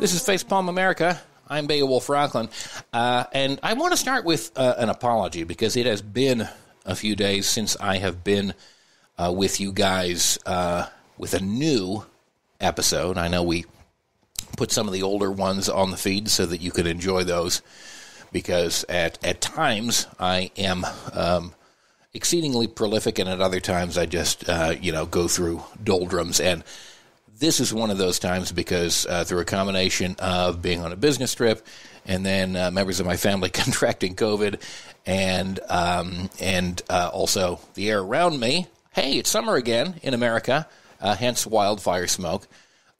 This is Facepalm America. I'm Beowulf Rockland. And I want to start with an apology because it has been a few days since I have been with you guys with a new episode. I know we put some of the older ones on the feed so that you could enjoy those because at times I am exceedingly prolific, and at other times I just, go through doldrums. And this is one of those times because through a combination of being on a business trip and then members of my family contracting COVID and also the air around me. Hey, it's summer again in America, hence wildfire smoke.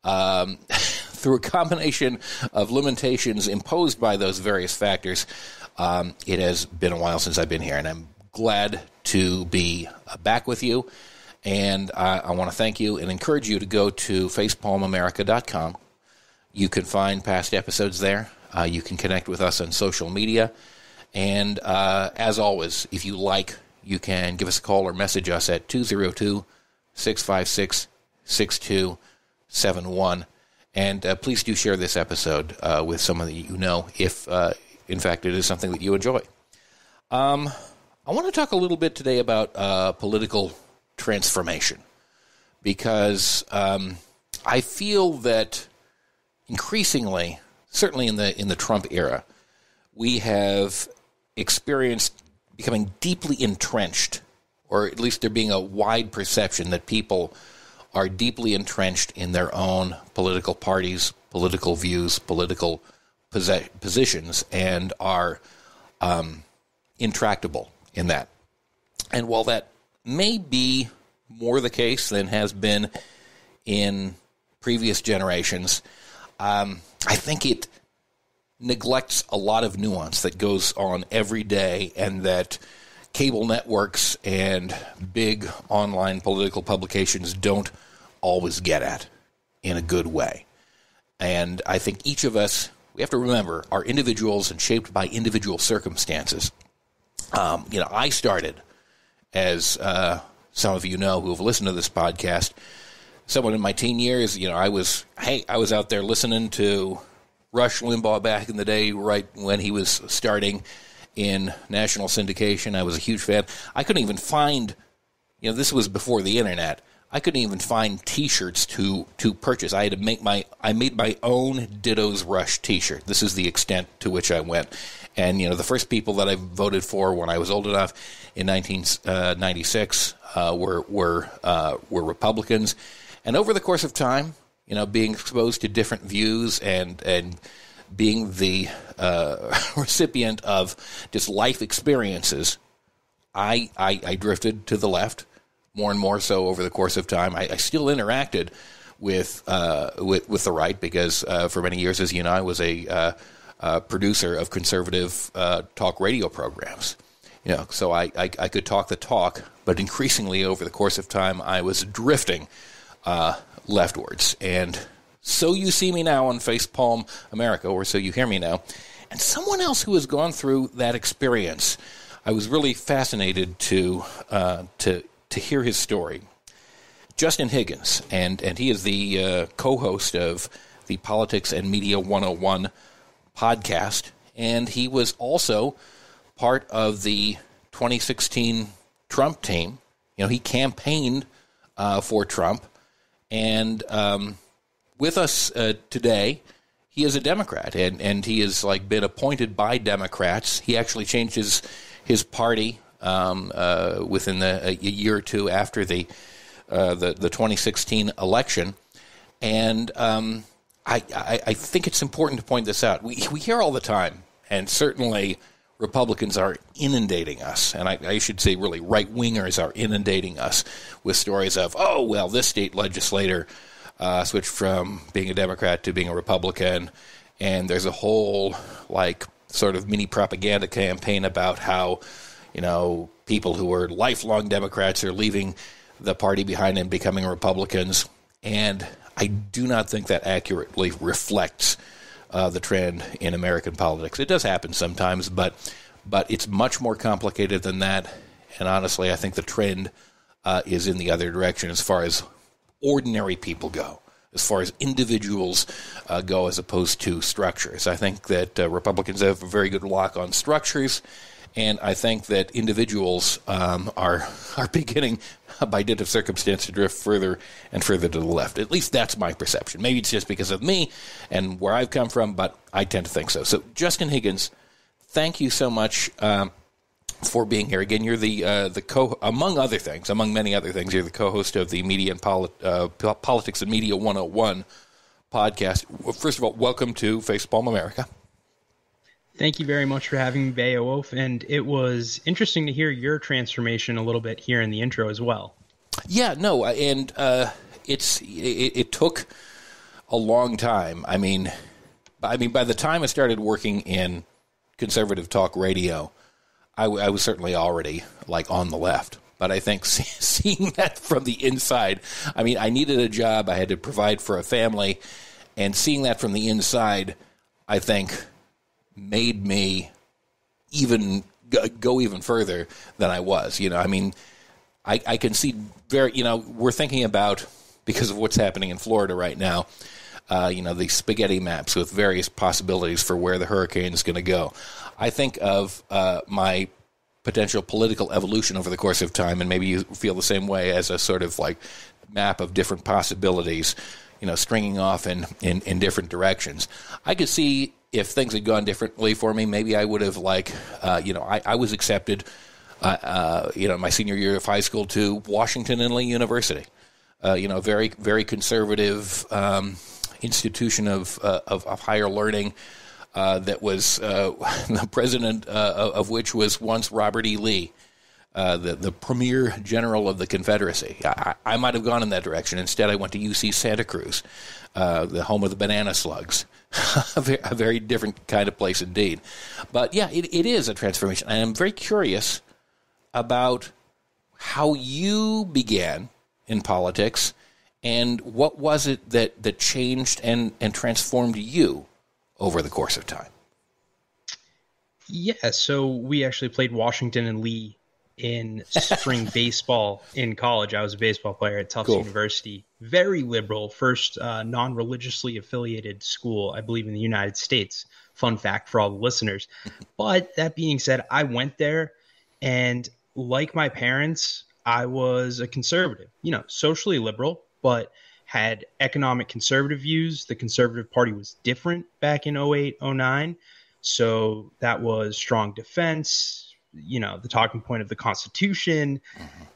Through a combination of limitations imposed by those various factors, it has been a while since I've been here, and I'm glad to be back with you. And I want to thank you and encourage you to go to facepalmamerica.com. You can find past episodes there. You can connect with us on social media. And as always, if you like, you can give us a call or message us at 202-656-6271. And please do share this episode with someone that you know if, in fact, it is something that you enjoy. I want to talk a little bit today about political transformation because I feel that increasingly, certainly in the Trump era, we have experienced becoming deeply entrenched, or at least there being a wide perception that people are deeply entrenched in their own political parties, political views, political positions, and are intractable in that. And while that may be more the case than has been in previous generations, I think it neglects a lot of nuance that goes on every day and that cable networks and big online political publications don't always get at in a good way. And I think each of us, we have to remember, are individuals and shaped by individual circumstances. I started, as some of you know who have listened to this podcast, someone in my teen years, I was out there listening to Rush Limbaugh back in the day, right when he was starting in national syndication. I was a huge fan. I couldn't even find, this was before the internet. I couldn't even find T-shirts to purchase. I made my own Ditto's Rush T-shirt. This is the extent to which I went. And the first people that I voted for when I was old enough in 1996 were Republicans. And over the course of time, being exposed to different views and being the recipient of just life experiences, I drifted to the left more and more so over the course of time. I still interacted with the right because for many years, as you know, I was a producer of conservative talk radio programs. So I could talk the talk, but increasingly over the course of time, I was drifting leftwards. And so you see me now on Facepalm America, or so you hear me now. And someone else who has gone through that experience, I was really fascinated to hear his story. Justin Higgins, and he is the co-host of the Politics and Media 101 podcast, and he was also part of the 2016 Trump team. He campaigned for Trump, and with us today, he is a Democrat, and he has been appointed by Democrats. He actually changed his party within a year or two after the 2016 election, and I think it's important to point this out. We hear all the time, and certainly Republicans are inundating us, and I should say really right-wingers are inundating us with stories of, this state legislator switched from being a Democrat to being a Republican, and there's a whole sort of mini propaganda campaign about how people who are lifelong Democrats are leaving the party behind and becoming Republicans, and I do not think that accurately reflects the trend in American politics. It does happen sometimes, but it's much more complicated than that, and honestly, I think the trend is in the other direction as far as ordinary people go, as far as individuals go as opposed to structures. I think that Republicans have a very good lock on structures, and I think that individuals are beginning, by dint of circumstance, to drift further and further to the left. At least that's my perception. Maybe it's just because of me and where I've come from, but I tend to think so. So, Justin Higgins, thank you so much for being here. Again, you're the among many other things, you're the co-host of the Media and Politics and Media 101 podcast. First of all, welcome to Facepalm America. Thank you very much for having me, Beowulf, and it was interesting to hear your transformation a little bit here in the intro as well. Yeah, no, and it took a long time. I mean, by the time I started working in conservative talk radio, I was certainly already like on the left. But I think seeing that from the inside, I mean, I needed a job, I had to provide for a family, and seeing that from the inside, I think, made me even go even further than I was. You know, I mean, I can see we're thinking about, because of what's happening in Florida right now, the spaghetti maps with various possibilities for where the hurricane is going to go. I think of my potential political evolution over the course of time, and maybe you feel the same way, as a sort of like map of different possibilities, stringing off in different directions. I could see if things had gone differently for me, maybe I would have I was accepted, my senior year of high school to Washington and Lee University, a very, very conservative institution of higher learning that was the president of which was once Robert E. Lee, the premier general of the Confederacy. I might have gone in that direction. Instead, I went to UC Santa Cruz, the home of the banana slugs. A very different kind of place indeed. But yeah, it is a transformation. And I'm very curious about how you began in politics, and what was it that changed and transformed you over the course of time? Yeah, so we actually played Washington and Lee in spring baseball in college. I was a baseball player at Tufts University. Very liberal, first non-religiously affiliated school, I believe, in the United States. Fun fact for all the listeners. But that being said, I went there, and like my parents, I was a conservative, socially liberal, but had economic conservative views. The Conservative Party was different back in 08, 09. So that was strong defense, the talking point of the Constitution,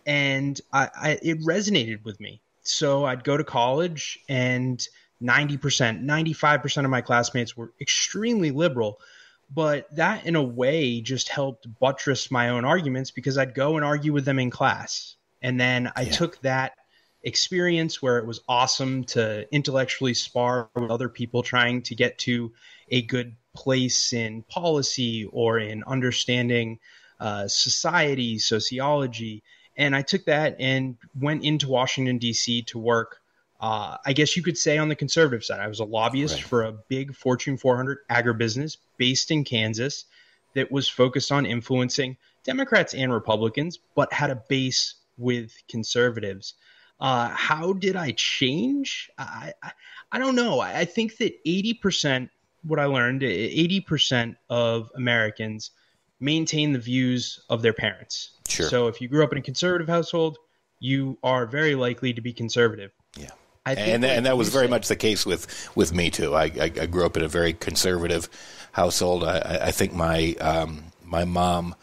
and it resonated with me. So I'd go to college, and 90%, 95% of my classmates were extremely liberal, but that in a way just helped buttress my own arguments, because I'd go and argue with them in class. And then I took that experience, where it was awesome to intellectually spar with other people trying to get to a good place in policy or in understanding society, sociology. And I took that and went into Washington, D.C. to work, I guess you could say, on the conservative side. I was a lobbyist for a big Fortune 400 agribusiness based in Kansas that was focused on influencing Democrats and Republicans, but had a base with conservatives. How did I change? I don't know. I think that 80%, what I learned, 80% of Americans maintain the views of their parents. Sure. So if you grew up in a conservative household, you are very likely to be conservative. Yeah. And that was very much the case with me too. I grew up in a very conservative household. I think my mom,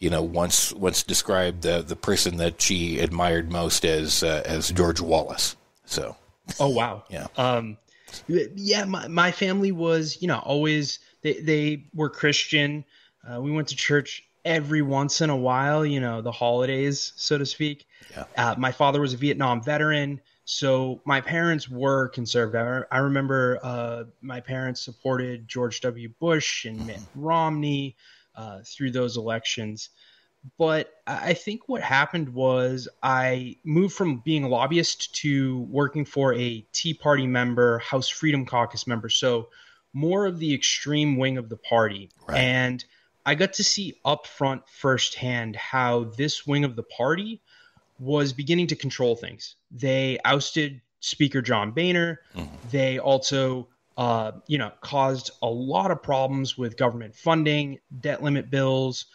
once described the person that she admired most as George Wallace. So. Oh wow. Yeah. My family was, always, they were Christian. We went to church every once in a while, the holidays, so to speak. Yeah. My father was a Vietnam veteran, so my parents were conservative. I remember my parents supported George W. Bush and Mitt Romney through those elections. But I think what happened was I moved from being a lobbyist to working for a Tea Party member, House Freedom Caucus member, so more of the extreme wing of the party. Right. And I got to see up front firsthand how this wing of the party was beginning to control things. They ousted Speaker John Boehner. They also, caused a lot of problems with government funding, debt limit bills,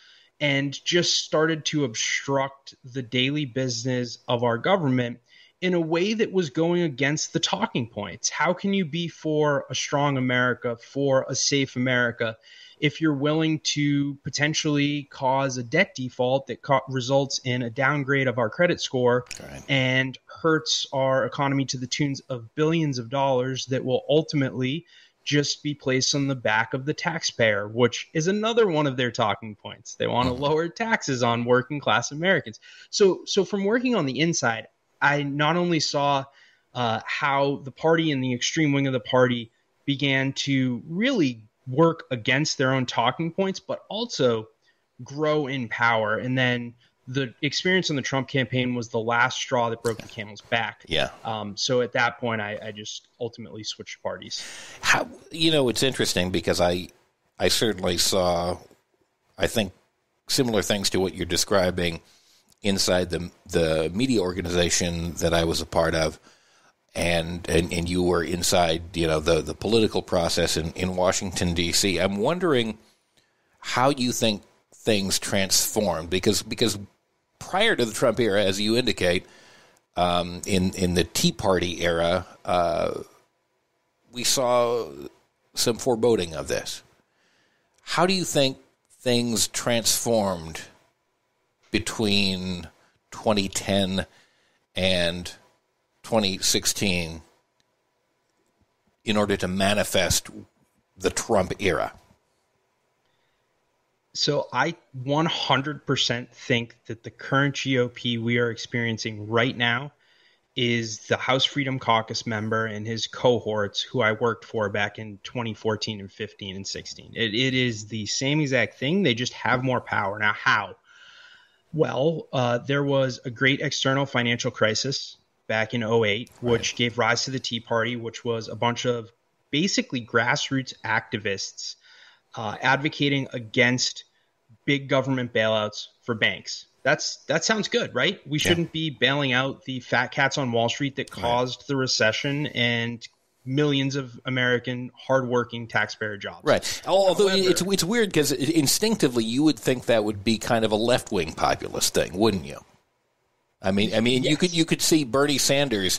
and just started to obstruct the daily business of our government in a way that was going against the talking points. How can you be for a strong America, for a safe America, if you're willing to potentially cause a debt default that results in a downgrade of our credit score and hurts our economy to the tunes of billions of dollars that will ultimately just be placed on the back of the taxpayer, which is another one of their talking points. They want to lower taxes on working class Americans. So from working on the inside, I not only saw how the party and the extreme wing of the party began to really work against their own talking points, but also grow in power. And then the experience in the Trump campaign was the last straw that broke the camel's back. Yeah. So at that point, I just ultimately switched parties. It's interesting because I certainly saw, I think, similar things to what you're describing inside the media organization that I was a part of, and you were inside, the political process in Washington, D.C. I'm wondering how you think things transformed, because prior to the Trump era, as you indicate, in the Tea Party era, we saw some foreboding of this. How do you think things transformed between 2010 and 2016 in order to manifest the Trump era? So I 100% think that the current GOP we are experiencing right now is the House Freedom Caucus member and his cohorts who I worked for back in 2014 and 15 and 16. It is the same exact thing. They just have more power. Now, how? Well, there was a great external financial crisis back in 2008, which gave rise to the Tea Party, which was a bunch of basically grassroots activists advocating against big government bailouts for banks. That sounds good, right? We shouldn't be bailing out the fat cats on Wall Street that caused the recession and millions of American hardworking taxpayer jobs. Right. Although it's weird because instinctively you would think that would be kind of a left-wing populist thing, wouldn't you? I mean, yes. you could see Bernie Sanders,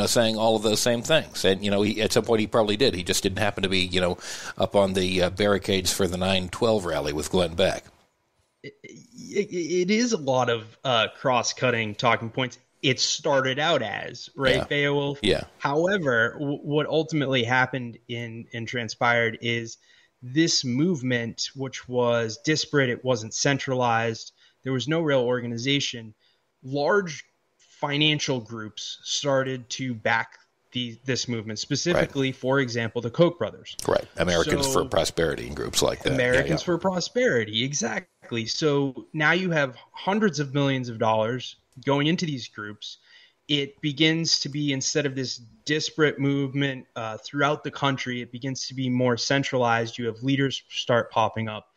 saying all of those same things, and he, at some point he probably did. He just didn't happen to be, up on the barricades for the 9/12 rally with Glenn Beck. It is a lot of cross-cutting talking points. It started out as, right, Beowulf? Yeah. However, what ultimately happened and transpired is this movement, which was disparate, it wasn't centralized, there was no real organization. Large financial groups started to back this movement, specifically, for example, the Koch brothers. Right. Americans for Prosperity and groups like that. Americans for Prosperity, exactly. So now you have hundreds of millions of dollars going into these groups. It begins to be, instead of this disparate movement throughout the country, it begins to be more centralized. You have leaders start popping up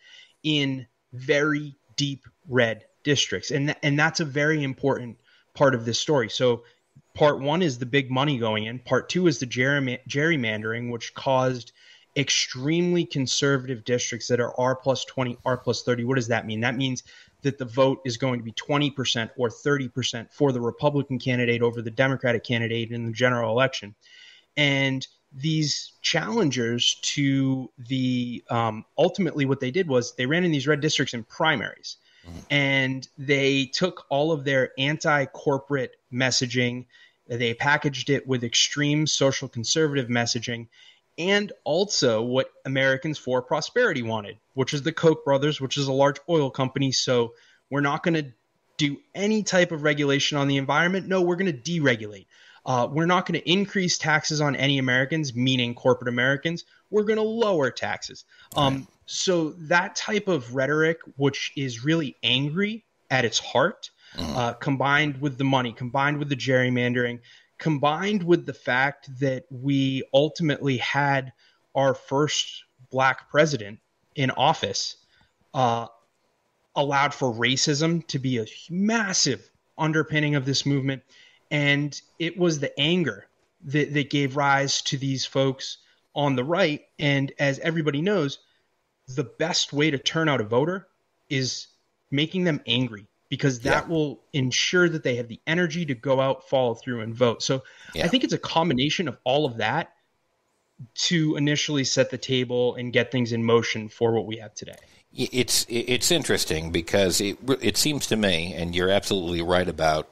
in very deep red districts. And that's a very important part of this story. So part one is the big money going in. Part two is the gerrymandering, which caused extremely conservative districts that are R plus 20, R plus 30. What does that mean? That means that the vote is going to be 20% or 30% for the Republican candidate over the Democratic candidate in the general election. And these challengers to the ultimately what they did was they ran in these red districts in primaries. And they took all of their anti-corporate messaging, they packaged it with extreme social conservative messaging, and also what Americans for Prosperity wanted, which is the Koch brothers, which is a large oil company. So we're not going to do any type of regulation on the environment. No, we're going to deregulate. We're not going to increase taxes on any Americans, meaning corporate Americans. We're going to lower taxes. So that type of rhetoric, which is really angry at its heart, combined with the money, combined with the gerrymandering, combined with the fact that we ultimately had our first black president in office, allowed for racism to be a massive underpinning of this movement. And it was the anger that gave rise to these folks on the right. And as everybody knows, the best way to turn out a voter is making them angry, because that will ensure that they have the energy to go out, follow through, and vote. So I think it's a combination of all of that to initially set the table and get things in motion for what we have today. It's interesting because it seems to me, and you're absolutely right about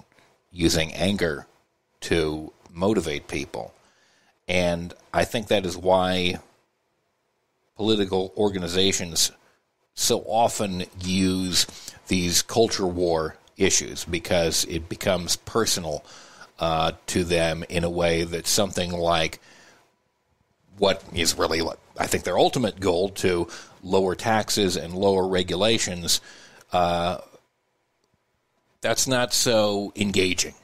using anger to motivate people. And I think that is why political organizations so often use these culture war issues, because it becomes personal to them in a way that something like what is really, I think, their ultimate goal, to lower taxes and lower regulations, that's not so engaging.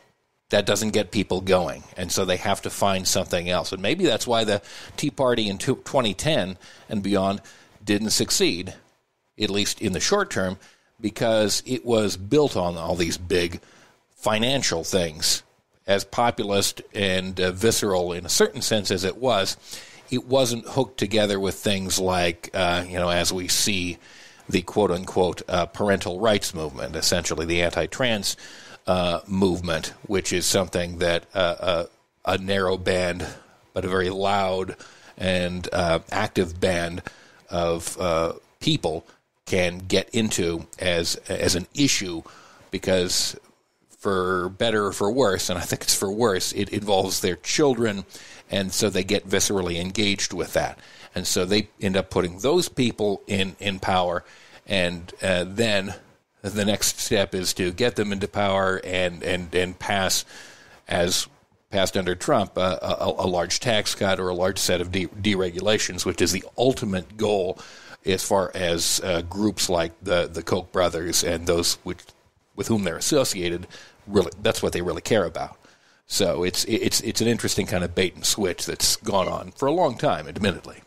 That doesn't get people going, and so they have to find something else. And maybe that's why the Tea Party in 2010 and beyond didn't succeed, at least in the short term, because it was built on all these big financial things. As populist and visceral in a certain sense as it wasn't hooked together with things like, as we see the quote-unquote parental rights movement, essentially the anti-trans movement, which is something that a narrow band, but a very loud and active band of people can get into as an issue, because for better or for worse, and I think it's for worse, it involves their children, and so they get viscerally engaged with that. And so they end up putting those people in power, and then the next step is to get them into power and pass, as passed under Trump, a large tax cut or a large set of deregulations, which is the ultimate goal as far as groups like the Koch brothers and those with whom they're associated. Really, that's what they really care about. So it's an interesting kind of bait and switch that's gone on for a long time, admittedly.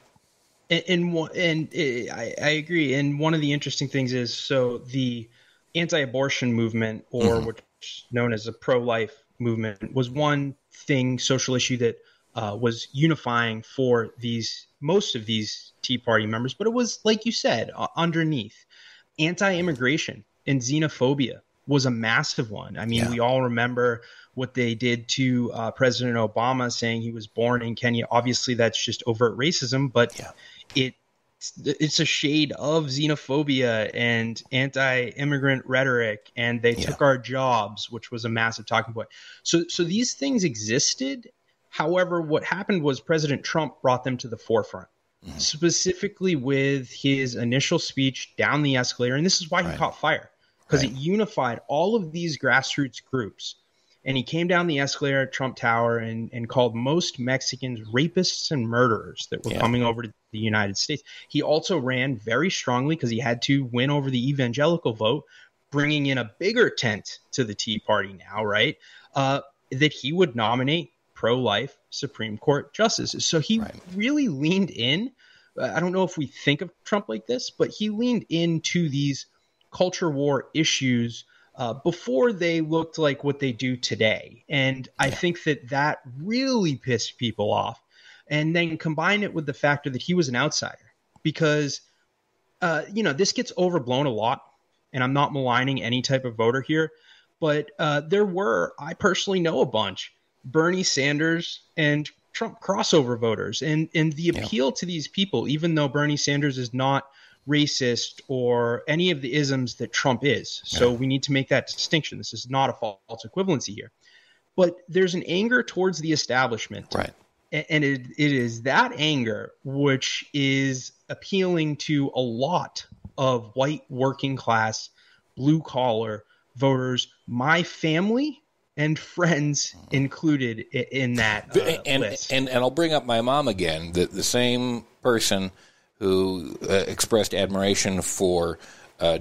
And I agree. And one of the interesting things is, so the anti-abortion movement, or what's known as a pro-life movement, was one thing, social issue that was unifying for most of these Tea Party members. But it was, like you said, underneath, anti-immigration and xenophobia was a massive one. I mean, we all remember what they did to President Obama, saying he was born in Kenya. Obviously, that's just overt racism, but it's a shade of xenophobia and anti-immigrant rhetoric, and they took our jobs, which was a massive talking point. So these things existed. However, what happened was President Trump brought them to the forefront, specifically with his initial speech down the escalator. And this is why he caught fire, because it unified all of these grassroots groups. And he came down the escalator at Trump Tower and called most Mexicans rapists and murderers that were coming over to the United States. He also ran very strongly, because he had to win over the evangelical vote, bringing in a bigger tent to the Tea Party now, right? That he would nominate pro-life Supreme Court justices. So he really leaned in. I don't know if we think of Trump like this, but he leaned into these culture war issues before they looked like what they do today. And I think that really pissed people off. And then combine it with the factor that he was an outsider, because, this gets overblown a lot, and I'm not maligning any type of voter here, but I personally know a bunch, Bernie Sanders and Trump crossover voters. And the appeal to these people, even though Bernie Sanders is not racist or any of the isms that Trump is. So we need to make that distinction. This is not a false equivalency here. But there's an anger towards the establishment. Right. And it is that anger which is appealing to a lot of white working class, blue collar voters, my family and friends included in that list. And I'll bring up my mom again, the same person who expressed admiration for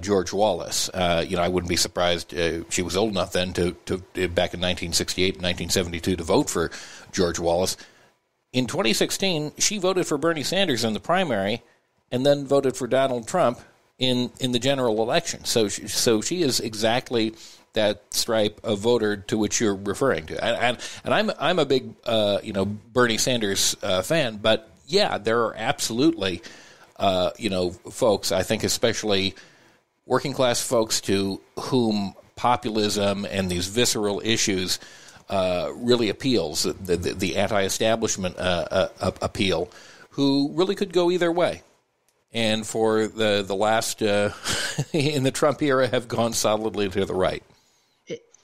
George Wallace. I wouldn't be surprised. She was old enough then to back in 1968 and 1972 to vote for George Wallace. In 2016, she voted for Bernie Sanders in the primary, and then voted for Donald Trump in the general election. So she is exactly that stripe of voter to which you're referring to. And I'm a big Bernie Sanders fan, but yeah, there are absolutely folks, I think especially working class folks, to whom populism and these visceral issues really appeals, the anti-establishment appeal, who really could go either way. And for the last, in the Trump era, have gone solidly to the right.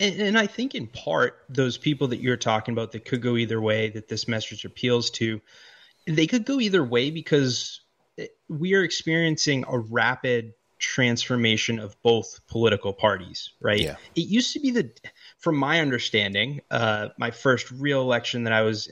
And I think in part, those people that you're talking about that could go either way, that this message appeals to, they could go either way because we are experiencing a rapid transformation of both political parties, right? Yeah. It used to be from my understanding, my first real election that I was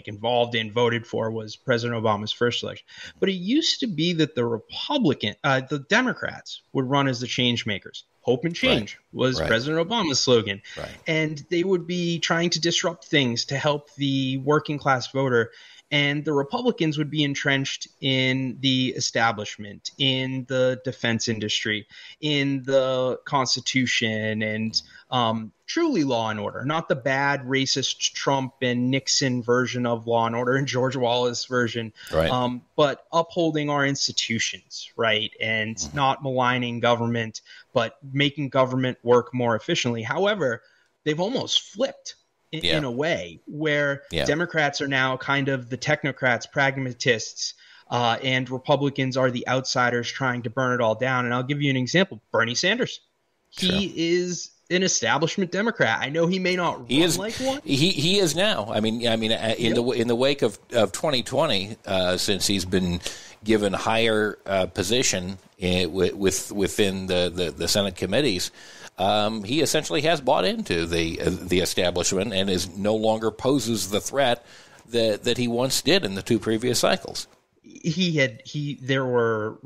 involved in, voted for, was President Obama's first election. But it used to be that the Democrats would run as the change makers. Hope and change was President Obama's slogan. Right. And they would be trying to disrupt things to help the working class voter. And the Republicans would be entrenched in the establishment, in the defense industry, in the Constitution, and truly law and order, not the bad racist Trump and Nixon version of law and order and George Wallace version, but upholding our institutions, right? And not maligning government, but making government work more efficiently. However, they've almost flipped in a way where Democrats are now kind of the technocrats, pragmatists, and Republicans are the outsiders trying to burn it all down. And I'll give you an example. Bernie Sanders. He is an establishment Democrat. I know he may not run like one. He is now. I mean, in the wake of 2020, since he's been given higher position within the Senate committees, he essentially has bought into the establishment and is no longer poses the threat that he once did in the two previous cycles. There were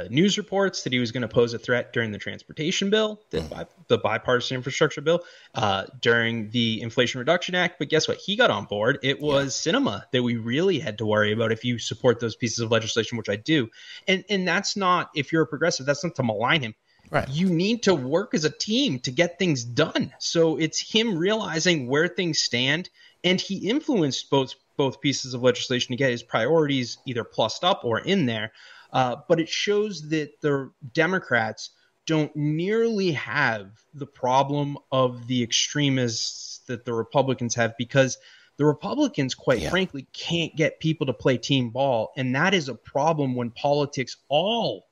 news reports that he was going to pose a threat during the transportation bill, the bipartisan infrastructure bill, during the Inflation Reduction Act. But guess what? He got on board. It was cinema that we really had to worry about if you support those pieces of legislation, which I do. And that's not, if you're a progressive, that's not to malign him. Right. You need to work as a team to get things done. So it's him realizing where things stand, and he influenced both pieces of legislation to get his priorities either plussed up or in there. But it shows that the Democrats don't nearly have the problem of the extremists that the Republicans have, because the Republicans, quite frankly, can't get people to play team ball. And that is a problem when politics, all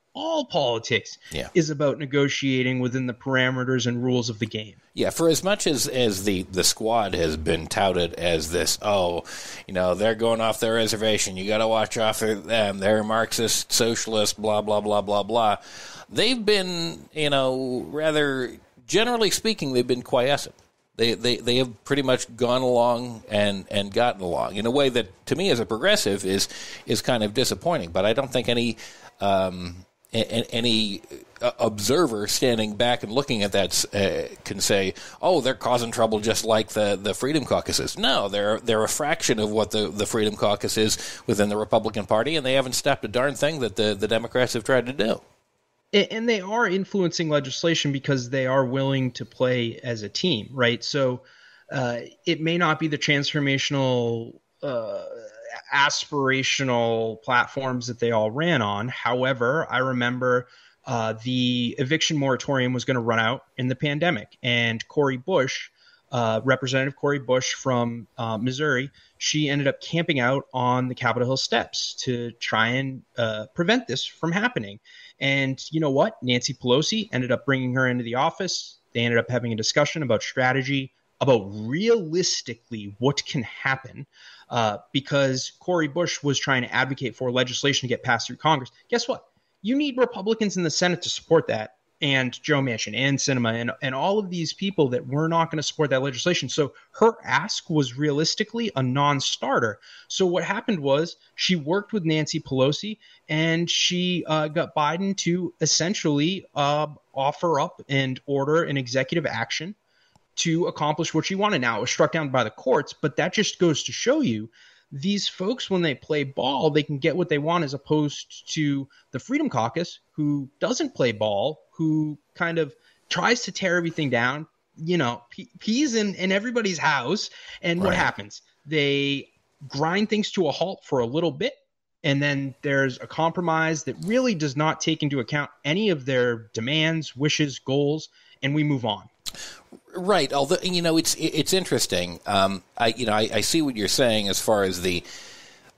politics is about negotiating within the parameters and rules of the game. Yeah, for as much as the squad has been touted as this, they're going off their reservation, you got to watch off them, they're Marxist, socialist, blah, blah, blah, blah, blah. They've been, rather, generally speaking, they've been quiescent. They have pretty much gone along and gotten along in a way that, to me, as a progressive, is kind of disappointing. But I don't think any observer standing back and looking at that can say, "Oh, they're causing trouble just like the Freedom Caucus is." No, they're a fraction of what the Freedom Caucus is within the Republican Party, and they haven't stopped a darn thing that the Democrats have tried to do. And they are influencing legislation because they are willing to play as a team, right? So it may not be the transformational aspirational platforms that they all ran on. However, I remember the eviction moratorium was going to run out in the pandemic, and Cori Bush, Representative Cori Bush from Missouri, she ended up camping out on the Capitol Hill steps to try and prevent this from happening. And you know what? Nancy Pelosi ended up bringing her into the office. They ended up having a discussion about strategy, about realistically what can happen, because Cori Bush was trying to advocate for legislation to get passed through Congress. Guess what? You need Republicans in the Senate to support that, and Joe Manchin and Sinema and all of these people that were not going to support that legislation. So her ask was realistically a non-starter. So what happened was she worked with Nancy Pelosi, and she got Biden to essentially offer up and order an executive action to accomplish what she wanted. Now, it was struck down by the courts, but that just goes to show you these folks, when they play ball, they can get what they want, as opposed to the Freedom Caucus, who doesn't play ball, who kind of tries to tear everything down, peas in everybody's house. And what happens? They grind things to a halt for a little bit. And then there's a compromise that really does not take into account any of their demands, wishes, goals, and we move on. Right. Although, it's interesting. I see what you're saying as far as the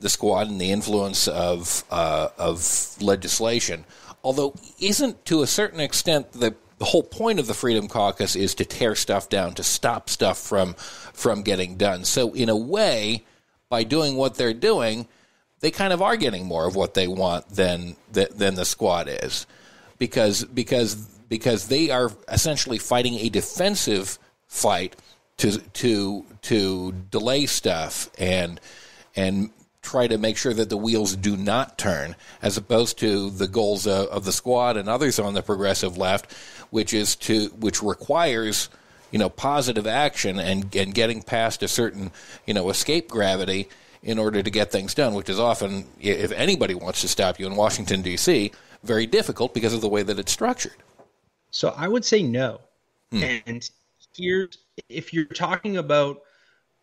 squad and the influence of legislation. Although, isn't to a certain extent the whole point of the Freedom Caucus is to tear stuff down, to stop stuff from getting done. So, in a way, by doing what they're doing, they kind of are getting more of what they want than the squad is, because they are essentially fighting a defensive fight to delay stuff and try to make sure that the wheels do not turn, as opposed to the goals of the squad and others on the progressive left, which requires positive action and getting past a certain escape gravity in order to get things done, which is often, if anybody wants to stop you in Washington, D.C., very difficult because of the way that it's structured. So I would say no. And if you're talking about,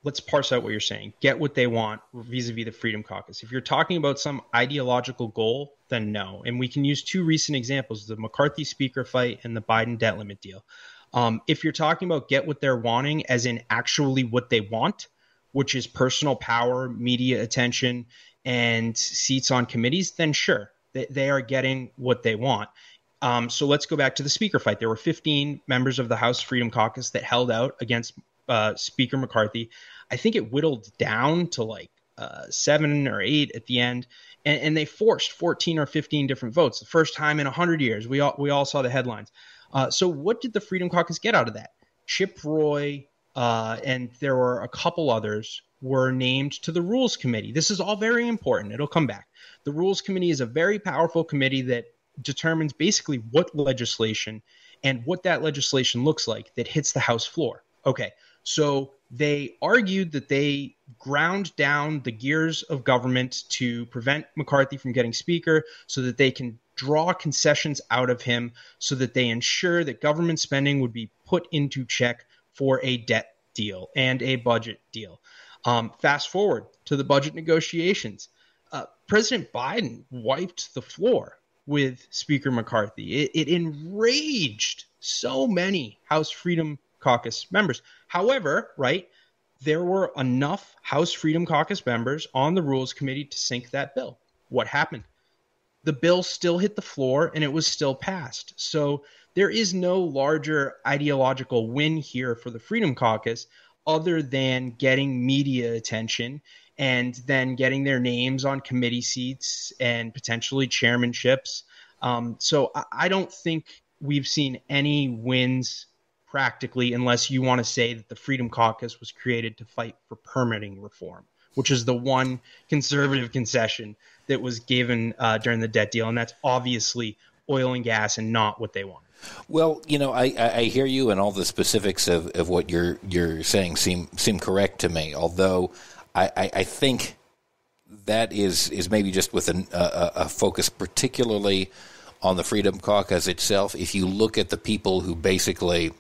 let's parse out what you're saying, get what they want vis-a-vis the Freedom Caucus. If you're talking about some ideological goal, then no. And we can use two recent examples, the McCarthy speaker fight and the Biden debt limit deal. If you're talking about get what they're wanting, as in actually what they want, which is personal power, media attention, and seats on committees, then sure, they are getting what they want. So let's go back to the speaker fight. There were 15 members of the House Freedom Caucus that held out against Speaker McCarthy. I think it whittled down to like 7 or 8 at the end, and they forced 14 or 15 different votes. The first time in 100 years. We all saw the headlines. So what did the Freedom Caucus get out of that? Chip Roy, and there were a couple others, were named to the Rules Committee. This is all very important. It'll come back. The Rules Committee is a very powerful committee that determines basically what legislation and what that legislation looks like that hits the House floor. Okay, so they argued that they ground down the gears of government to prevent McCarthy from getting speaker so that they can draw concessions out of him so that they ensure that government spending would be put into check for a debt deal and a budget deal. Fast forward to the budget negotiations. President Biden wiped the floor with Speaker McCarthy. It enraged so many House Freedom Caucus members. However, there were enough House Freedom Caucus members on the Rules Committee to sink that bill. What happened? The bill still hit the floor and it was still passed. So there is no larger ideological win here for the Freedom Caucus other than getting media attention and then getting their names on committee seats and potentially chairmanships. So I don't think we've seen any wins practically, unless you want to say that the Freedom Caucus was created to fight for permitting reform, which is the one conservative concession that was given during the debt deal. And that's obviously oil and gas and not what they want. Well, I hear you, and all the specifics of what you're saying seem correct to me. Although I think that is maybe just with a focus particularly on the Freedom Caucus itself. If you look at the people who basically,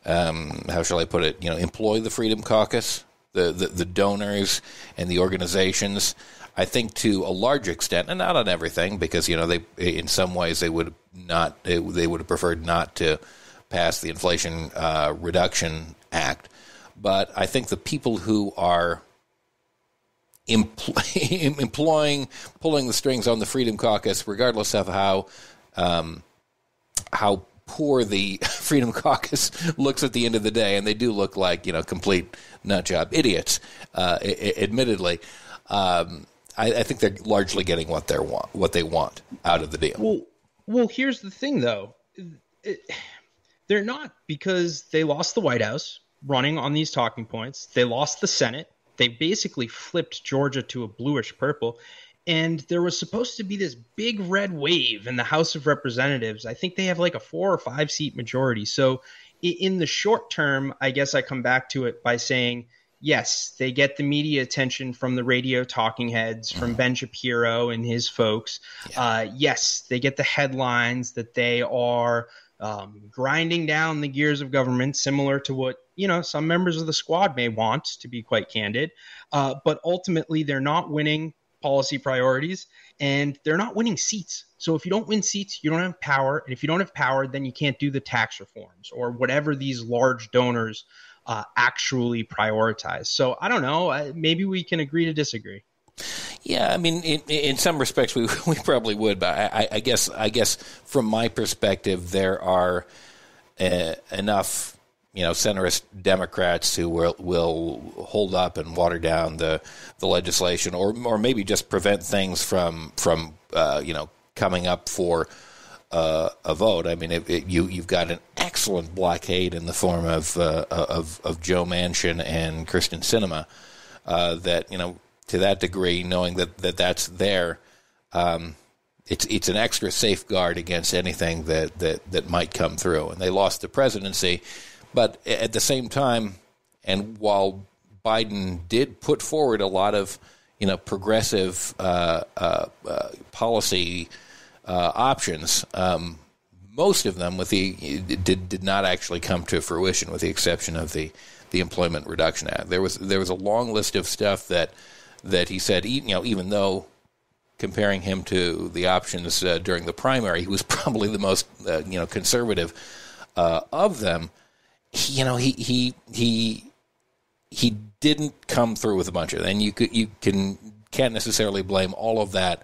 how shall I put it, employ the Freedom Caucus, the donors and the organizations, I think to a large extent, and not on everything, because they in some ways they would have preferred not to pass the Inflation Reduction Act, but I think the people who are pulling the strings on the Freedom Caucus, regardless of how poor the Freedom Caucus looks at the end of the day, and they do look like complete nutjob idiots, admittedly. I think they're largely getting what they want out of the deal. Well, here's the thing, though. They're not, because they lost the White House running on these talking points. They lost the Senate. They basically flipped Georgia to a bluish purple. And there was supposed to be this big red wave in the House of Representatives. I think they have like a 4 or 5 seat majority. So in the short term, I guess I come back to it by saying, yes, they get the media attention from the radio talking heads, from Ben Shapiro and his folks. Yes, they get the headlines that they are grinding down the gears of government, similar to what, some members of the squad may want, to be quite candid. But ultimately, they're not winning policy priorities, and they're not winning seats. So if you don't win seats, you don't have power. And if you don't have power, then you can't do the tax reforms or whatever these large donors actually prioritize. So I don't know. Maybe we can agree to disagree. Yeah, I mean, in some respects, we probably would. But I guess from my perspective, there are enough centrist Democrats who will hold up and water down the legislation, or maybe just prevent things from coming up for a vote. I mean, you've got an excellent blockade in the form of Joe Manchin and Kyrsten Sinema that to that degree, knowing that's there. It's an extra safeguard against anything that might come through. And they lost the presidency. But at the same time, and while Biden did put forward a lot of, progressive policy options, most of them did not actually come to fruition, with the exception of the Employment Reduction Act. There was a long list of stuff that he said, even though comparing him to the options during the primary, he was probably the most conservative of them. He didn't come through with a bunch of it, and you can't necessarily blame all of that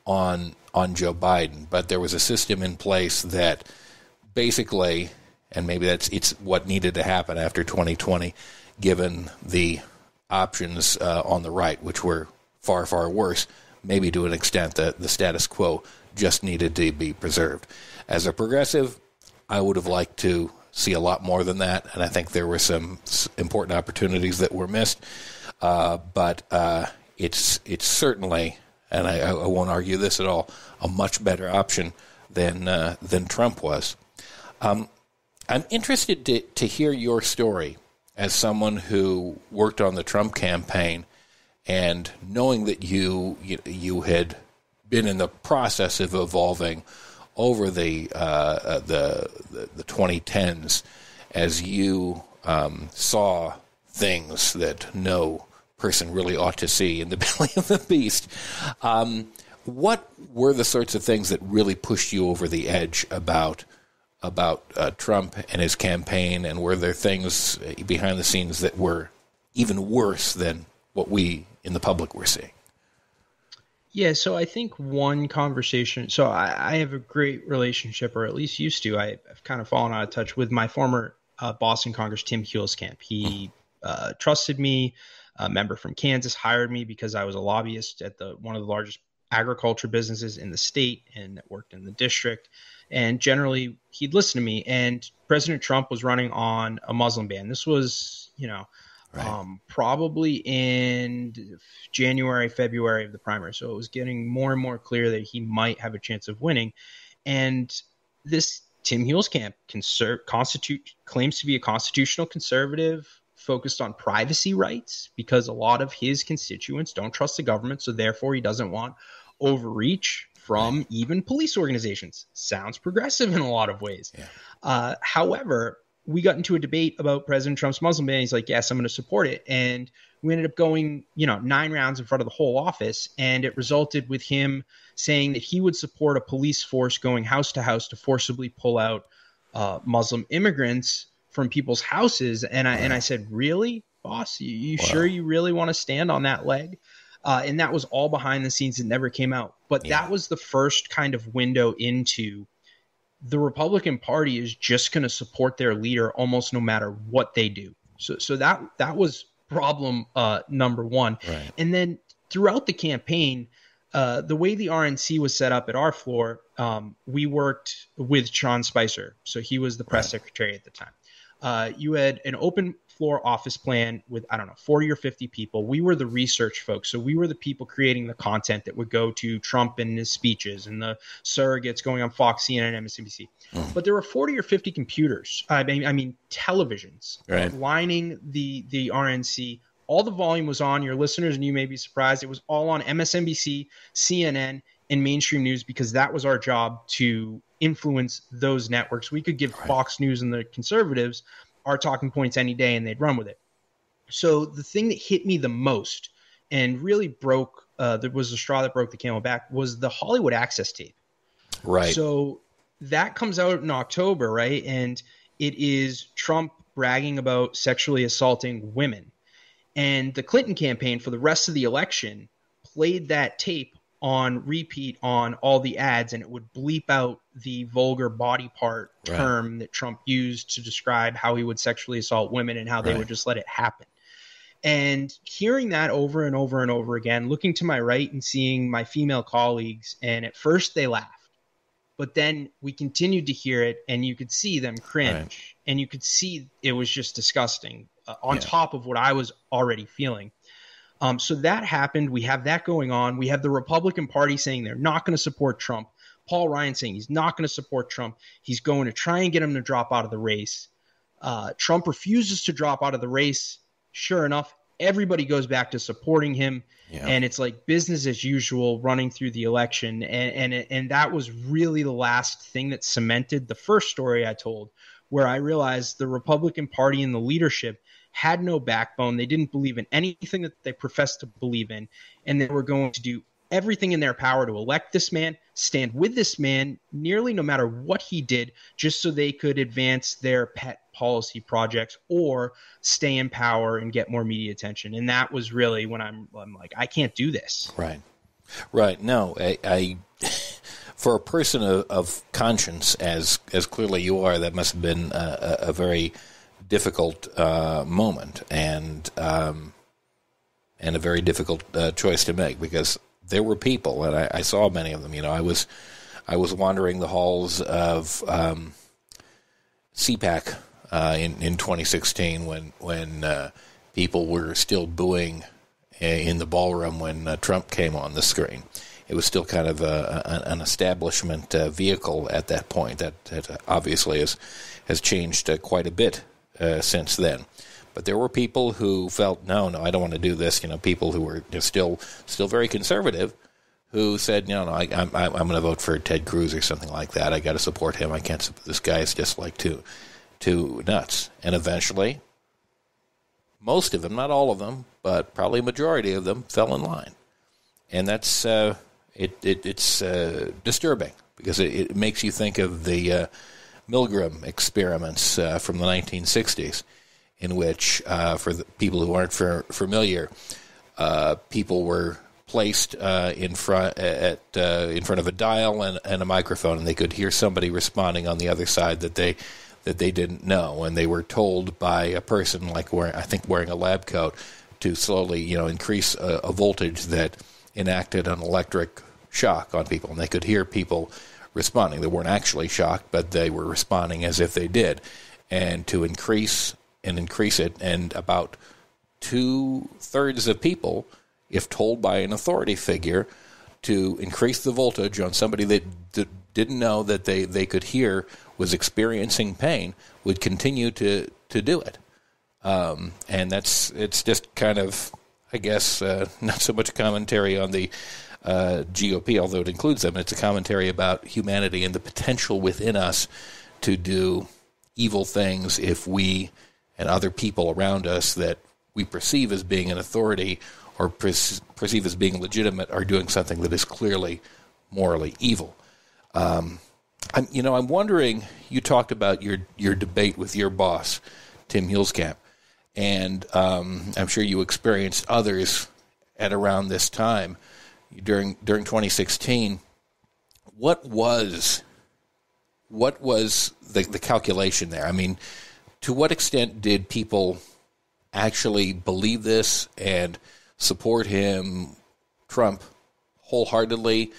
on Joe Biden, but there was a system in place that basically, and maybe it's what needed to happen after 2020, given the options on the right, which were far, far worse, maybe to an extent that the status quo just needed to be preserved. As a progressive, I would have liked to see a lot more than that, and I think there were some important opportunities that were missed. But it's certainly, and I won't argue this at all, a much better option than Trump was. I'm interested to hear your story as someone who worked on the Trump campaign, and knowing that you had been in the process of evolving over the 2010s, as you saw things that no person really ought to see in the belly of the beast. What were the sorts of things that really pushed you over the edge about Trump and his campaign, and were there things behind the scenes that were even worse than what we in the public were seeing? Yeah, so I think one conversation, so I have a great relationship, or at least used to. I've kind of fallen out of touch with my former boss in Congress, Tim Huelskamp. He trusted me. A member from Kansas hired me because I was a lobbyist at one of the largest agriculture businesses in the state and that worked in the district. And generally, he'd listen to me. And President Trump was running on a Muslim ban. This was, right. Probably in January, February of the primary. So it was getting more and more clear that he might have a chance of winning. And this Tim Huelskamp claims to be a constitutional conservative focused on privacy rights, because a lot of his constituents don't trust the government. So therefore, he doesn't want overreach from even police organizations. Sounds progressive in a lot of ways. Yeah. However, we got into a debate about President Trump's Muslim ban. He's like, yes, I'm going to support it. And we ended up going, 9 rounds in front of the whole office. And it resulted with him saying that he would support a police force going house to house to forcibly pull out Muslim immigrants from people's houses. And I said, really, boss, you wow. Sure you really want to stand on that leg? And that was all behind the scenes. It never came out. But that was the first kind of window into the Republican Party is just going to support their leader almost no matter what they do. So that was problem number one. Right. And then throughout the campaign, the way the RNC was set up at our floor, we worked with Sean Spicer. So he was the press secretary at the time. You had an open floor office plan with, 40 or 50 people. We were the research folks. So we were the people creating the content that would go to Trump and his speeches and the surrogates going on Fox, CNN, MSNBC. But there were 40 or 50 computers, I mean televisions, lining the RNC all the volume was on. Your listeners and you may be surprised. It was all on MSNBC, CNN, and mainstream news because that was our job to influence those networks. We could give Fox News and the conservatives our talking points any day and they'd run with it. So the thing that hit me the most and really broke, there was the straw that broke the camel back, was the Hollywood Access tape. Right. So that comes out in October, right? And it is Trump bragging about sexually assaulting women. And the Clinton campaign for the rest of the election played that tape on repeat on all the ads, and it would bleep out the vulgar body part term that Trump used to describe how he would sexually assault women and how they would just let it happen. And hearing that over and over and over again, looking to my right and seeing my female colleagues, and at first they laughed, but then we continued to hear it and you could see them cringe and you could see it was just disgusting on top of what I was already feeling. So that happened. We have that going on. We have the Republican Party saying they're not going to support Trump. Paul Ryan saying he's not going to support Trump. He's going to try and get him to drop out of the race. Trump refuses to drop out of the race. Sure enough, everybody goes back to supporting him. Yeah. And it's like business as usual running through the election. And that was really the last thing that cemented the first story I told, where I realized the Republican Party and the leadership had no backbone. They didn't believe in anything that they professed to believe in. And they were going to do everything in their power to elect this man, stand with this man, nearly no matter what he did, just so they could advance their pet policy projects or stay in power and get more media attention. And that was really when I'm like, I can't do this. Right. No, I for a person of conscience, as clearly you are, that must have been a very difficult moment and a very difficult choice to make, because there were people, and I saw many of them. You know, I was wandering the halls of CPAC in 2016 when people were still booing in the ballroom when Trump came on the screen. It was still kind of an establishment vehicle at that point. That obviously has changed quite a bit since then. But there were people who felt, no, I don't want to do this. You know, people who were still very conservative, who said, no, I'm going to vote for Ted Cruz or something like that. I got to support him. I can't support this guy. Is just like too nuts. And eventually, most of them, not all of them, but probably a majority of them, fell in line. And that's it's disturbing, because it makes you think of the Milgram experiments from the 1960s. In which, for the people who aren't familiar, people were placed in front of a dial and a microphone, and they could hear somebody responding on the other side that they didn't know, and they were told by a person wearing a lab coat to slowly increase a voltage that enacted an electric shock on people, and they could hear people responding. They weren't actually shocked, but they were responding as if they did, and to increase it, and about 2/3 of people, if told by an authority figure to increase the voltage on somebody that didn't know that they could hear was experiencing pain, would continue to do it. And it's just kind of, I guess, not so much commentary on the GOP, although it includes them. It's a commentary about humanity and the potential within us to do evil things if we and other people around us that we perceive as being an authority or perceive as being legitimate are doing something that is clearly morally evil. I'm wondering, you talked about your debate with your boss, Tim Hulskamp, and I'm sure you experienced others at around this time during 2016. What was the calculation there? I mean, to what extent did people actually believe this and support Trump, wholeheartedly,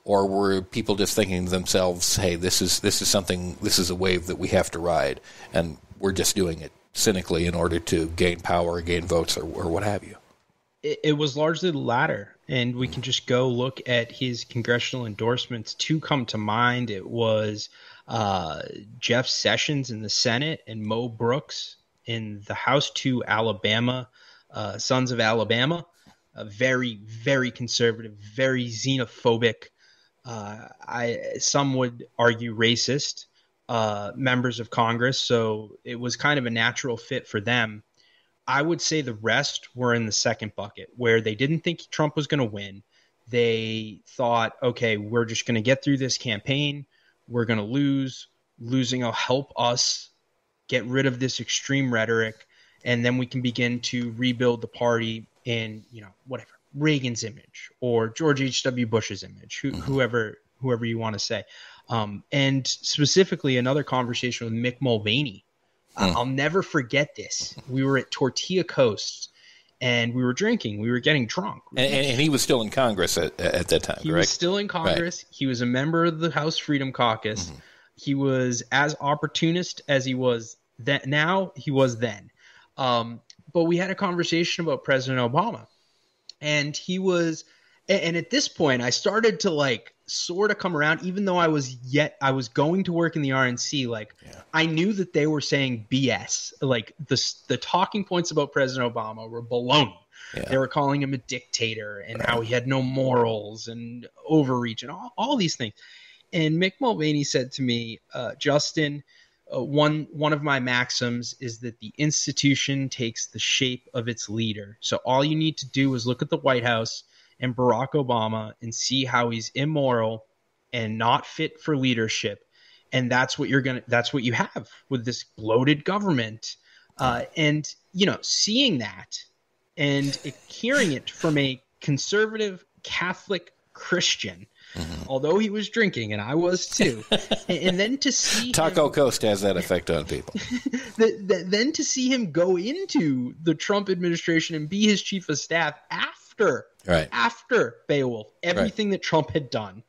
or were people just thinking to themselves, "Hey, this is a wave that we have to ride, and we're just doing it cynically in order to gain power, gain votes, or what have you"? It was largely the latter, and we can just go look at his congressional endorsements. Two come to mind. It was Jeff Sessions in the Senate and Mo Brooks in the House to Alabama Sons of Alabama, very, very conservative, very xenophobic. Some would argue racist members of Congress. So it was kind of a natural fit for them. I would say the rest were in the second bucket, where they didn't think Trump was going to win. They thought, okay, we're just going to get through this campaign. We're going to lose. Losing will help us get rid of this extreme rhetoric, and then we can begin to rebuild the party in, whatever, Reagan's image or George H.W. Bush's image, whoever you want to say. And specifically, another conversation with Mick Mulvaney. I'll never forget this. We were at Tortilla Coast, and we were drinking. We were getting drunk. And he was still in Congress at that time, correct? He was still in Congress. Right. He was a member of the House Freedom Caucus. Mm-hmm. He was as opportunist as he was now he was then. But we had a conversation about President Obama. And he was – and at this point, I started to, sort of come around, even though I was going to work in the RNC. I knew that they were saying BS. The talking points about President Obama were baloney. Yeah. They were calling him a dictator and how he had no morals and overreach and all these things. And Mick Mulvaney said to me, Justin, one of my maxims is that the institution takes the shape of its leader. So all you need to do is look at the White House and Barack Obama and see how he's immoral and not fit for leadership. And that's what you have with this bloated government. And, seeing that and hearing it from a conservative Catholic Christian, although he was drinking, and I was too. And then to see Taco Coast has that effect on people. Then to see him go into the Trump administration and be his chief of staff after Beowulf, everything that Trump had done,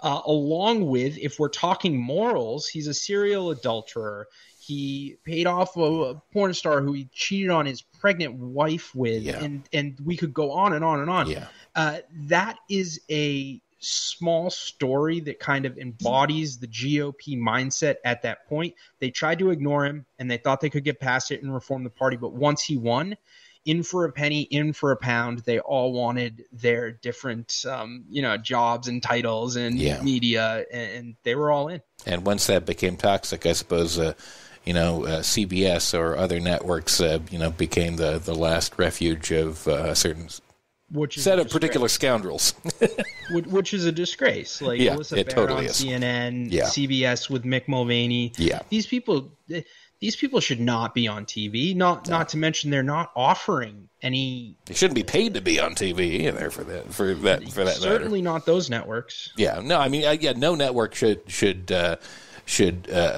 along with, if we're talking morals, he's a serial adulterer. He paid off a porn star who he cheated on his pregnant wife with, and we could go on and on and on. Yeah. That is a small story that kind of embodies the GOP mindset at that point. They tried to ignore him, and they thought they could get past it and reform the party. But once he won, in for a penny, in for a pound, they all wanted their different, jobs and titles and media, and they were all in. And once that became toxic, I suppose, CBS or other networks, became the last refuge of a certain set of particular scoundrels. which is a disgrace. Elizabeth Bear totally on CNN, CBS with Mick Mulvaney. Yeah. These people should not be on TV. Not to mention they're not offering any. They shouldn't be paid to be on TV either for that certainly matter. Not those networks. Yeah. No. I mean, no network should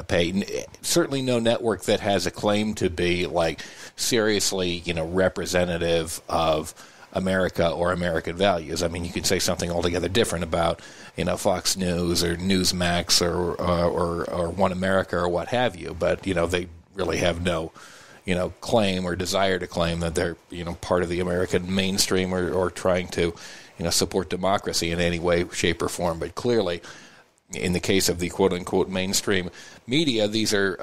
pay. Certainly no network that has a claim to be seriously representative of America or American values. I mean, you could say something altogether different about Fox News or Newsmax or One America or what have you, but they really have no claim or desire to claim that they're part of the American mainstream or trying to support democracy in any way, shape, or form. But clearly, in the case of the quote unquote mainstream media, these are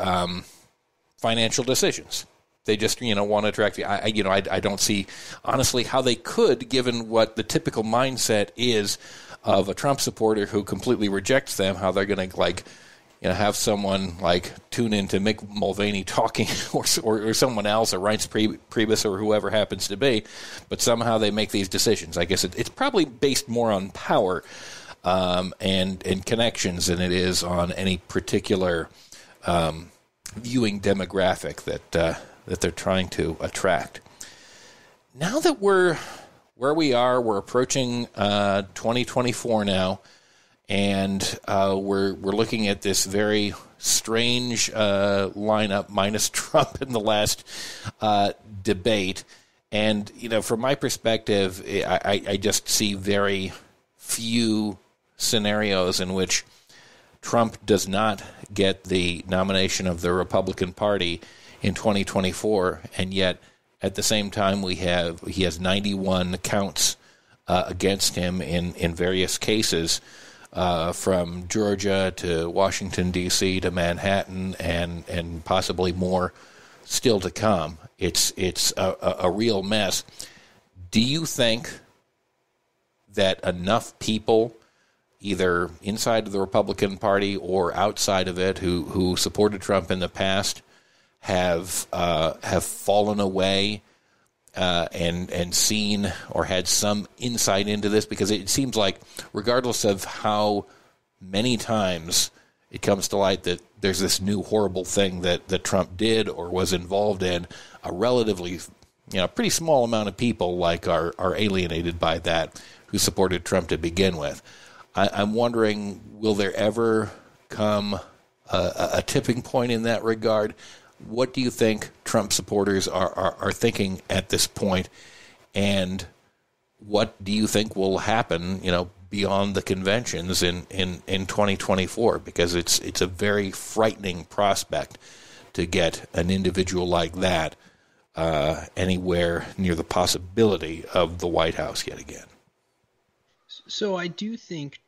financial decisions. They just, want to attract you. I don't see, honestly, how they could, given what the typical mindset is of a Trump supporter who completely rejects them, how they're going to, have someone, tune into Mick Mulvaney talking or someone else, or Reince Priebus or whoever happens to be, but somehow they make these decisions. I guess it's probably based more on power and connections than it is on any particular viewing demographic that they're trying to attract. Now that we're where we are, we're approaching 2024 now, and we're looking at this very strange lineup, minus Trump in the last debate. And from my perspective, I just see very few scenarios in which Trump does not get the nomination of the Republican Party in 2024, and yet at the same time he has 91 counts against him in various cases, from Georgia to Washington D.C. to Manhattan and possibly more still to come. It's a real mess. Do you think that enough people, either inside of the Republican Party or outside of it, who supported Trump in the past, have fallen away and seen or had some insight into this? Because it seems like, regardless of how many times it comes to light that there's this new horrible thing that Trump did or was involved in, a relatively, pretty small amount of people are alienated by that, who supported Trump to begin with. I'm wondering, will there ever come a tipping point in that regard? What do you think Trump supporters are thinking at this point, and what do you think will happen, beyond the conventions in 2024? Because it's a very frightening prospect to get an individual like that anywhere near the possibility of the White House yet again. So I do think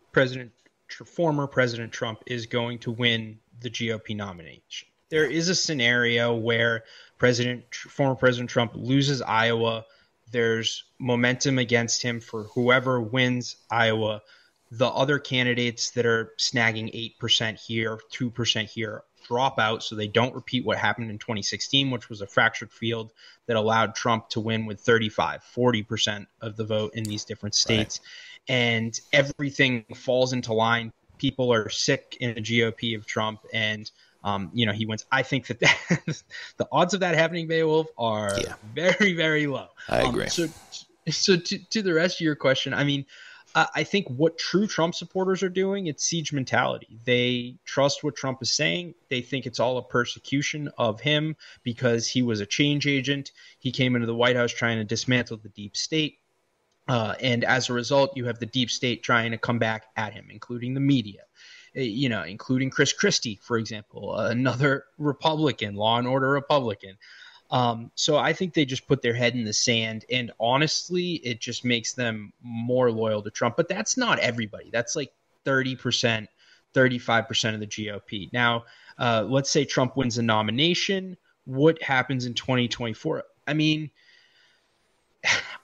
former President Trump is going to win the GOP nomination. There is a scenario where former President Trump loses Iowa. There's momentum against him for whoever wins Iowa. The other candidates that are snagging 8% here, 2% here, drop out so they don't repeat what happened in 2016, which was a fractured field that allowed Trump to win with 40% of the vote in these different states. Right. And everything falls into line. People are sick in the GOP of Trump, and he wins. I think that the odds of that happening, Beowulf, are very, very low. I agree. So to the rest of your question, I think what true Trump supporters are doing, it's siege mentality. They trust what Trump is saying. They think it's all a persecution of him because he was a change agent. He came into the White House trying to dismantle the deep state. And as a result, you have the deep state trying to come back at him, including the media, including Chris Christie, for example, another Republican, law and order Republican. So I think they just put their head in the sand, and honestly, it just makes them more loyal to Trump. But that's not everybody. That's like 30%, 35% of the GOP. Now, let's say Trump wins the nomination. What happens in 2024?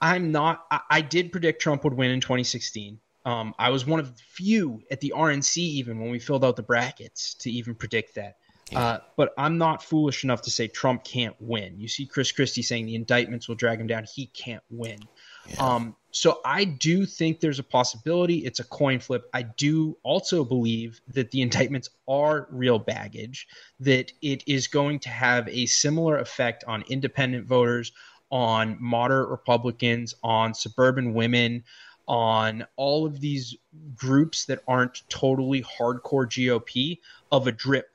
I did predict Trump would win in 2016. I was one of the few at the RNC, even when we filled out the brackets, to even predict that. Yeah. But I'm not foolish enough to say Trump can't win. You see Chris Christie saying the indictments will drag him down. He can't win. Yeah. So I do think there's a possibility. It's a coin flip. I do also believe that the indictments are real baggage, that it is going to have a similar effect on independent voters, on moderate Republicans, on suburban women, on all of these groups that aren't totally hardcore GOP, of a drip,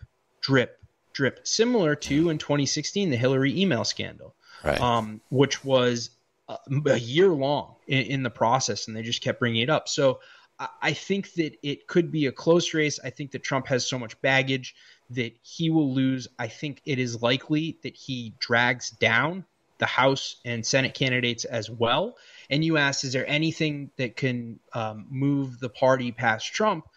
similar to in 2016, the Hillary email scandal, right. Which was a year long in the process, and they just kept bringing it up. So I think that it could be a close race. I think that Trump has so much baggage that he will lose. I think it is likely that he drags down the House and Senate candidates as well. And you asked, is there anything that can move the party past Trump?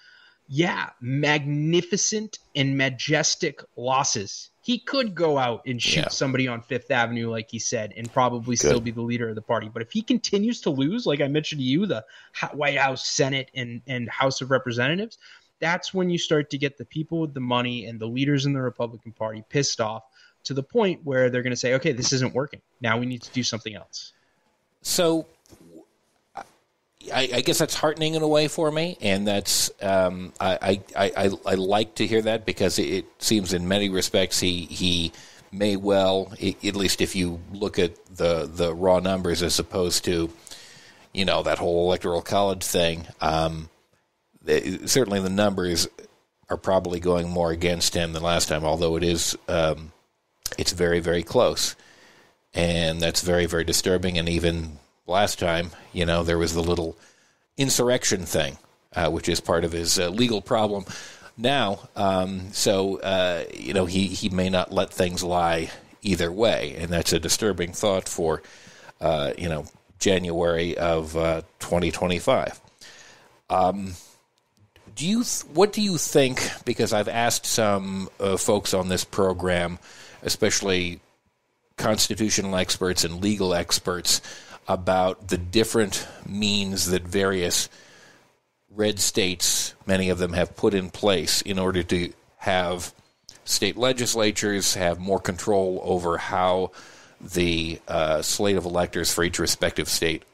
Yeah, magnificent and majestic losses. He could go out and shoot somebody on Fifth Avenue, like he said, and probably still be the leader of the party. But if he continues to lose, like I mentioned to you, the White House, Senate, and House of Representatives, that's when you start to get the people with the money and the leaders in the Republican Party pissed off to the point where they're going to say, okay, this isn't working. Now we need to do something else. So I guess that's heartening in a way for me, and that's I like to hear that, because it seems in many respects he may well, at least if you look at the raw numbers as opposed to that whole electoral college thing, certainly the numbers are probably going more against him than last time, although it is it's very, very close, and that's very, very disturbing. And even last time, there was the little insurrection thing, which is part of his legal problem now. He may not let things lie either way, and that's a disturbing thought for, January of 2025. What do you think? Because I've asked some folks on this program, especially constitutional experts and legal experts about the different means that various red states, many of them, have put in place in order to have state legislatures have more control over how the slate of electors for each respective state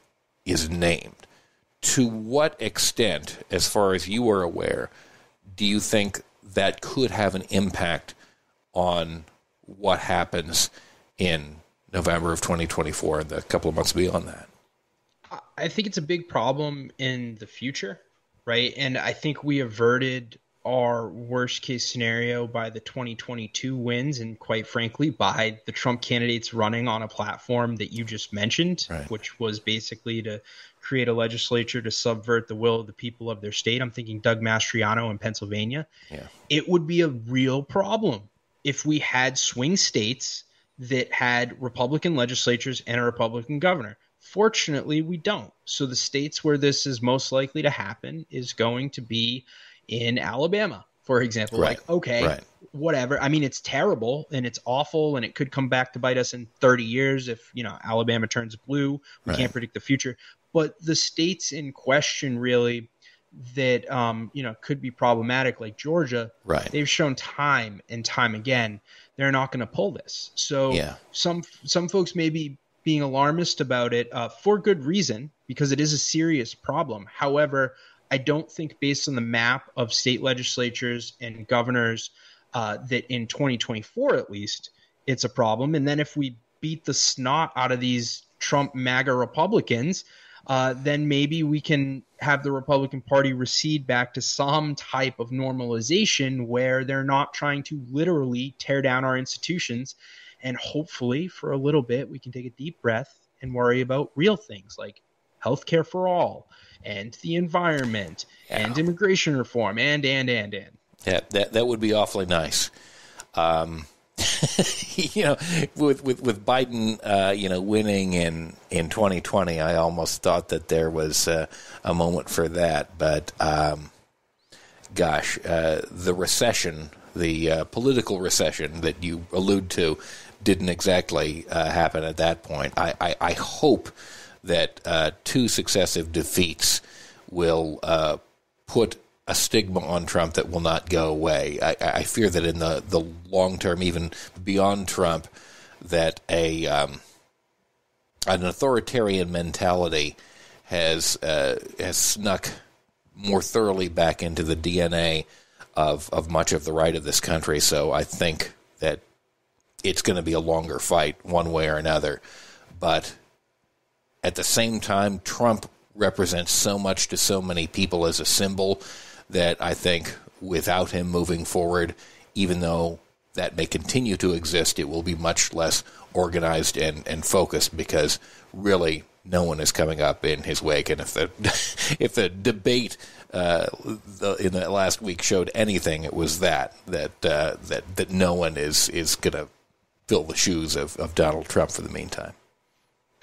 is named. To what extent, as far as you are aware, do you think that could have an impact on what happens in November of 2024 and the couple of months beyond that? I think it's a big problem in the future, right? And I think we averted our worst case scenario by the 2022 wins, and quite frankly, by the Trump candidates running on a platform that you just mentioned, right, which was basically to create a legislature to subvert the will of the people of their state. I'm thinking Doug Mastriano in Pennsylvania. Yeah. It would be a real problem if we had swing states that had Republican legislatures and a Republican governor. Fortunately, we don't. So the states where this is most likely to happen is going to be in Alabama, for example. Right. Like, okay, right, whatever. I mean, it's terrible and it's awful and it could come back to bite us in 30 years if, Alabama turns blue. We right, can't predict the future. But the states in question really that, could be problematic, like Georgia, right, they've shown time and time again, they're not going to pull this. So yeah, some folks may be being alarmist about it for good reason, because it is a serious problem. However, I don't think based on the map of state legislatures and governors that in 2024, at least, it's a problem. And then if we beat the snot out of these Trump MAGA Republicans, then maybe we can have the Republican Party recede back to some type of normalization where they're not trying to literally tear down our institutions. And hopefully for a little bit, we can take a deep breath and worry about real things like healthcare for all and the environment and immigration reform and. Yeah, that would be awfully nice. With Biden, winning in 2020, I almost thought that there was a moment for that. But, the recession, the political recession that you allude to didn't exactly happen at that point. I hope that two successive defeats will put a stigma on Trump that will not go away. I fear that in the long term, even beyond Trump, that an authoritarian mentality has snuck more thoroughly back into the DNA of much of the right of this country. So I think that it's going to be a longer fight one way or another. But at the same time, Trump represents so much to so many people as a symbol that I think without him moving forward, even though that may continue to exist, it will be much less organized and focused, because really no one is coming up in his wake. And if the debate in the last week showed anything, it was that no one is going to fill the shoes of Donald Trump for the meantime.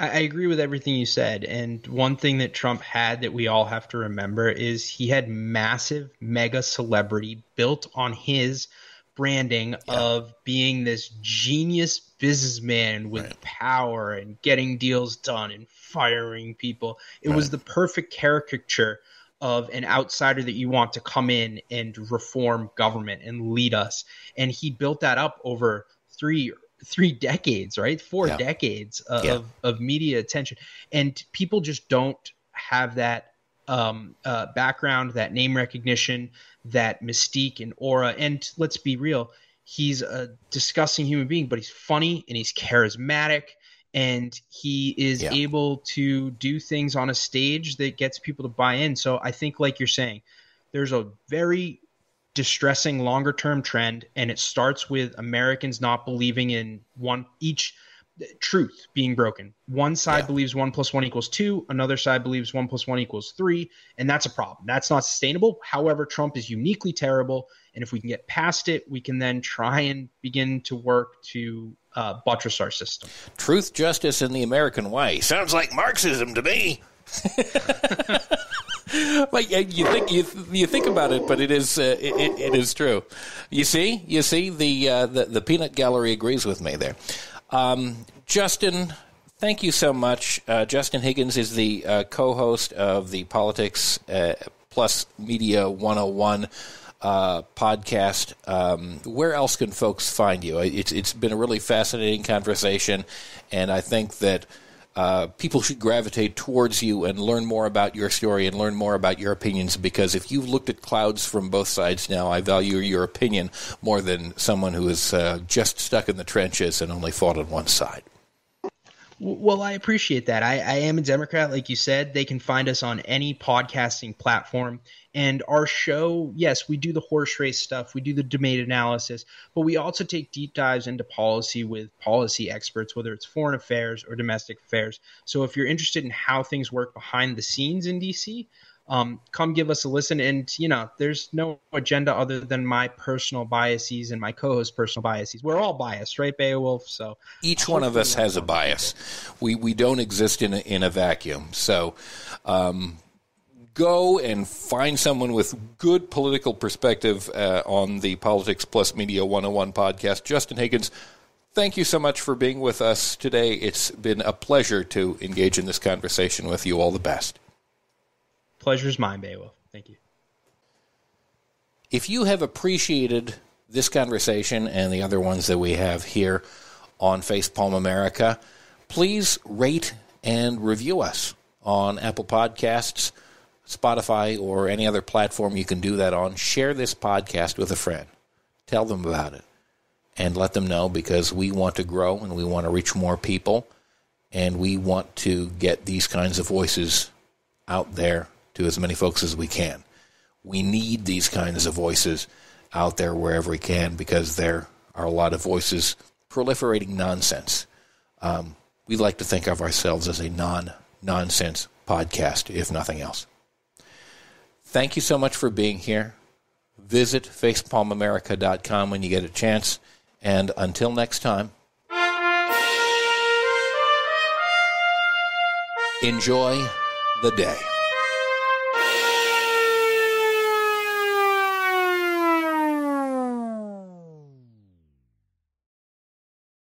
I agree with everything you said. And one thing that Trump had that we all have to remember is he had massive mega celebrity built on his branding of being this genius businessman with power and getting deals done and firing people. It was the perfect caricature of an outsider that you want to come in and reform government and lead us. And he built that up over three decades, right? 4 decades of media attention. And people just don't have that background, that name recognition, that mystique and aura. And let's be real, he's a disgusting human being, but he's funny and he's charismatic and he is able to do things on a stage that gets people to buy in. So I think, like you're saying, there's a very distressing longer term trend, and it starts with Americans not believing in each truth being broken. One side believes 1 + 1 = 2, another side believes 1 + 1 = 3, and that's a problem. That's not sustainable. However, Trump is uniquely terrible, and if we can get past it, we can then try and begin to work to buttress our system. Truth, justice, and the American way. Sounds like Marxism to me. Well, you think about it, but it is true. You see the peanut gallery agrees with me there. Justin, thank you so much. Justin Higgins is the co-host of the Politics Plus Media 101 podcast. Where else can folks find you? It's been a really fascinating conversation, and I think that people should gravitate towards you and learn more about your story and learn more about your opinions, because if you've looked at clouds from both sides now, I value your opinion more than someone who is just stuck in the trenches and only fought on one side. Well, I appreciate that. I am a Democrat, like you said. They can find us on any podcasting platform. And our show, yes, we do the horse race stuff. We do the debate analysis, but we also take deep dives into policy with policy experts, whether it's foreign affairs or domestic affairs. So if you're interested in how things work behind the scenes in D.C., come give us a listen. And, there's no agenda other than my personal biases and my co-host's personal biases. We're all biased, right, Beowulf? So each one of us has a bias. We don't exist in a vacuum. So go and find someone with good political perspective on the Politics Plus Media 101 podcast. Justin Higgins, thank you so much for being with us today. It's been a pleasure to engage in this conversation with you. All the best. Pleasure's mine, Beowulf. Thank you. If you have appreciated this conversation and the other ones that we have here on Facepalm America, please rate and review us on Apple Podcasts, Spotify, or any other platform you can do that on. Share this podcast with a friend. Tell them about it and let them know, because we want to grow and we want to reach more people, and we want to get these kinds of voices out there to as many folks as we can. We need these kinds of voices out there wherever we can, because there are a lot of voices proliferating nonsense. We like to think of ourselves as a non-nonsense podcast, if nothing else. Thank you so much for being here. Visit facepalmamerica.com when you get a chance. And until next time, enjoy the day.